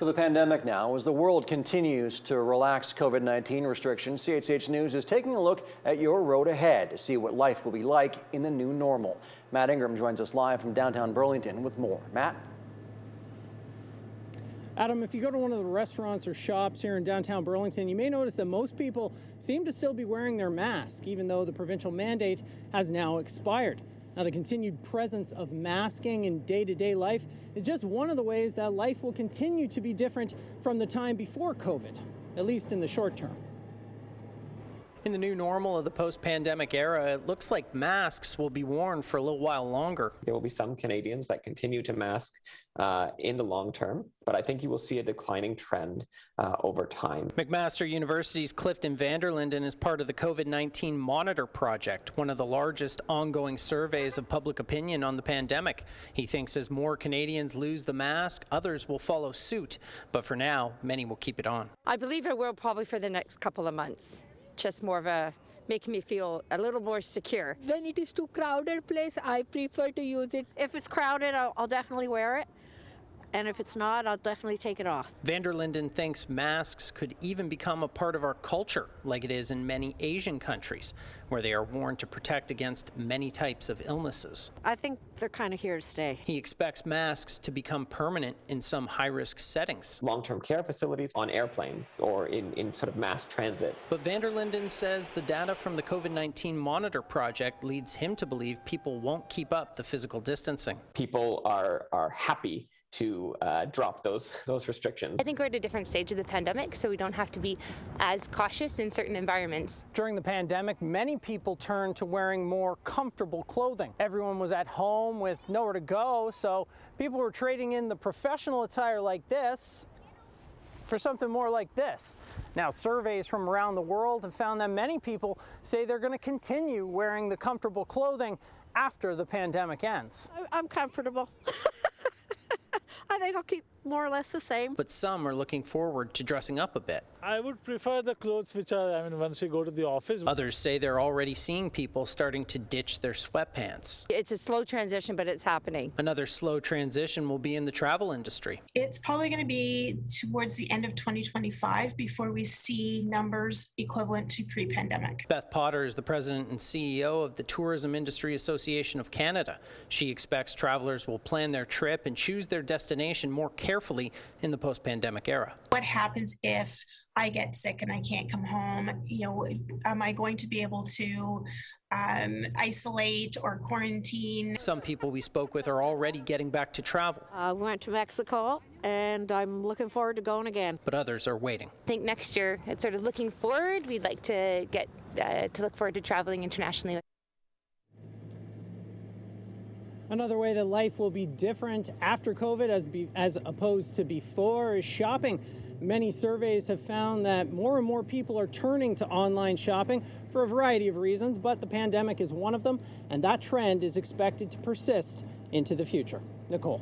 To the pandemic now, as the world continues to relax COVID-19 restrictions, CHCH News is taking a look at your road ahead to see what life will be like in the new normal. Matt Ingram joins us live from downtown Burlington with more. Matt? Adam, if you go to one of the restaurants or shops here in downtown Burlington, you may notice that most people seem to still be wearing their mask, even though the provincial mandate has now expired. Now, the continued presence of masking in day-to-day life is just one of the ways that life will continue to be different from the time before COVID, at least in the short term. In the new normal of the post-pandemic era, it looks like masks will be worn for a little while longer. There will be some Canadians that continue to mask in the long term, but I think you will see a declining trend over time. McMaster University's Clifton Linden is part of the COVID-19 Monitor Project, one of the largest ongoing surveys of public opinion on the pandemic. He thinks as more Canadians lose the mask, others will follow suit. But for now, many will keep it on. I believe it will probably for the next couple of months. Just more of a making me feel a little more secure. When it is too crowded place, I prefer to use it. If it's crowded, I'll definitely wear it. And if it's not, I'll definitely take it off. Linden thinks masks could even become a part of our culture, like it is in many Asian countries, where they are worn to protect against many types of illnesses. I think they're kind of here to stay. He expects masks to become permanent in some high-risk settings. Long-term care facilities, on airplanes, or in sort of mass transit. But Linden says the data from the COVID-19 Monitor Project leads him to believe people won't keep up the physical distancing. People are happy to drop those restrictions. I think we're at a different stage of the pandemic, so we don't have to be as cautious in certain environments. During the pandemic, many people turned to wearing more comfortable clothing. Everyone was at home with nowhere to go, so people were trading in the professional attire like this for something more like this. Now, surveys from around the world have found that many people say they're going to continue wearing the comfortable clothing after the pandemic ends. I'm comfortable. I think I'll keep more or less the same. But some are looking forward to dressing up a bit. I would prefer the clothes which are, once you go to the office. Others say they're already seeing people starting to ditch their sweatpants. It's a slow transition, but it's happening. Another slow transition will be in the travel industry. It's probably going to be towards the end of 2025 before we see numbers equivalent to pre-pandemic. Beth Potter is the president and CEO of the Tourism Industry Association of Canada. She expects travelers will plan their trip and choose their destination more carefully in the post-pandemic era. What happens if I get sick and I can't come home? Am I going to be able to isolate or quarantine? Some people we spoke with are already getting back to travel. We went to Mexico, and I'm looking forward to going again. But others are waiting. I think next year, it's sort of looking forward. We'd like to get to look forward to traveling internationally. Another way that life will be different after COVID as opposed to before is shopping. Many surveys have found that more and more people are turning to online shopping for a variety of reasons, but the pandemic is one of them, and that trend is expected to persist into the future. Nicole.